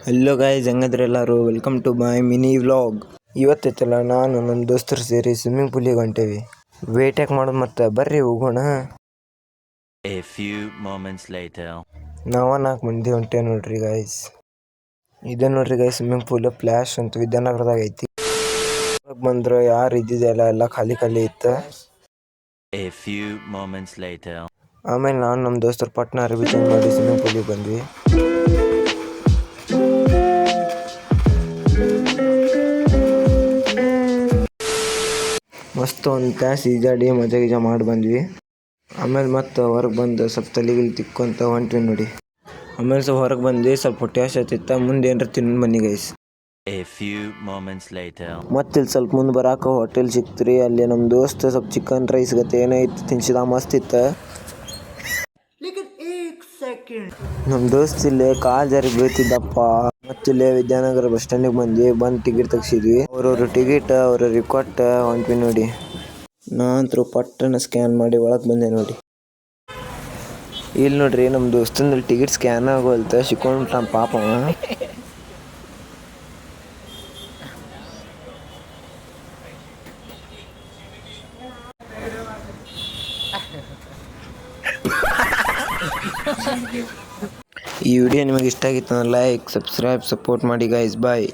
Hello guys, ಹೆಂಗಂದ್ರೆ ಎಲ್ಲರೂ welcome to my mini vlog. ಇವತ್ತೈತಲ್ಲ ನಾನು ನಮ್ಮ ದೋಸ್ತರು ಸೇರಿ ಸ್ವಿಮ್ಮಿಂಗ್ ಪೂಲಿಗೆ ಹೊಂಟೇವಿ. ವೇಟ್ ಯಾಕೆ ಮಾಡೋದು, ಮತ್ತೆ ಬರ್ರಿ ಹೋಗೋಣ. ನಾವ 4 ಮಂದಿ ಹೊಂಟೇವಿ ನೋಡ್ರಿ ಗಾಯ್ಸ್. ಇದೆ ನೋಡ್ರಿ ಗಾಯ್ಸ್ ಸ್ವಿಮ್ಮಿಂಗ್ ಪೂಲ್. ಫ್ಲಾಶ್ ಅಂತ ವಿದ್ಯಾನಗರದಾಗ ಐತಿ. ಬಂದ್ರೆ ಯಾರು ಇದ್ದಿದ್ದೆಲ್ಲ ಎಲ್ಲ ಖಾಲಿ ಇತ್ತು. ಆಮೇಲೆ ನಾನು ನಮ್ಮ ದೋಸ್ತರು ಪಟ್ನ ಅರಿವಿ ಚೇಂಜ್ ಮಾಡಿ ಸ್ವಿಮ್ಮಿಂಗ್ ಪೂಲಿಗೆ ಬಂದ್ವಿ. ಮಸ್ತ್ ಒಂದು ತಾಸು ಈಜಾಡಿ ಮಜಾ ಮಾಡಿ ಬಂದ್ವಿ. ಆಮೇಲೆ ಮತ್ತೆ ಹೊರಗೆ ಬಂದು ಸ್ವಲ್ಪ ತಲೆಗಿಲಿ ತಿಕ್ಕೊಂತ ಹೊಂಟ್ವಿ ನೋಡಿ. ಆಮೇಲೆ ಸ್ವಲ್ಪ ಹೊರಗೆ ಬಂದು ಸ್ವಲ್ಪ ಹೊಟ್ಟೆ ಹಸಿತಿತ್ತ. ಮುಂದೆ ಏನಾರ ತಿನ್ನೋ ಬನ್ನಿ ಗೈಸ್. ಮತ್ತೆ ಇಲ್ಲಿ ಸ್ವಲ್ಪ ಮುಂದೆ ಬರಾಕ ಹೋಟೆಲ್ ಸಿಕ್ತ್ರಿ. ಅಲ್ಲಿ ನಮ್ಮ ದೋಸ್ತ ಸ್ವಲ್ಪ ಚಿಕನ್ ರೈಸ್ ಗತ್ತೆ ಏನೈತಿ ತಿನ್ಸಿದ, ಮಸ್ತ್ ಇತ್ತು. ನಮ್ಮ ದೋಸ್ತ ಇಲ್ಲಿ ಕಾಲ್ ಜಾರಿ ಬೀಳ್ತಿದ್ದಪ್ಪ. ಮತ್ತಿಲ್ಲೇ ವಿದ್ಯಾನಗರ ಬಸ್ ಸ್ಟ್ಯಾಂಡಿಗೆ ಬಂದು ಟಿಕೆಟ್ ತೆಗ್ಸಿದ್ವಿ. ಅವ್ರವ್ರ ಟಿಕೆಟ್ ಅವ್ರವ್ರಿಗೆ ಕೊಟ್ಟು ಹೊಂಟ್ವಿ ನೋಡಿ. ನಾನಂತರೂ ಪಟ್ಟನ ಸ್ಕ್ಯಾನ್ ಮಾಡಿ ಒಳಗೆ ಬಂದೆ ನೋಡಿ. ಇಲ್ಲಿ ನೋಡ್ರಿ ನಮ್ಮ ದೋಸ್ತಂದು ಟಿಕೆಟ್ ಸ್ಕ್ಯಾನ್ ಆಗೋಲ್ತ ಸಿಕ್ಕೊಂಡ್ಬಿಟ್ಟ ಪಾಪ. ಈ ವಿಡಿಯೋ ನಿಮಗೆ ಇಷ್ಟ ಆಗಿತ್ತು ಅಂದ್ರೆ ಲೈಕ್, ಸಬ್ಸ್ಕ್ರೈಬ್, ಸಪೋರ್ಟ್ ಮಾಡಿ ಗೈಸ್. ಬಾಯ್.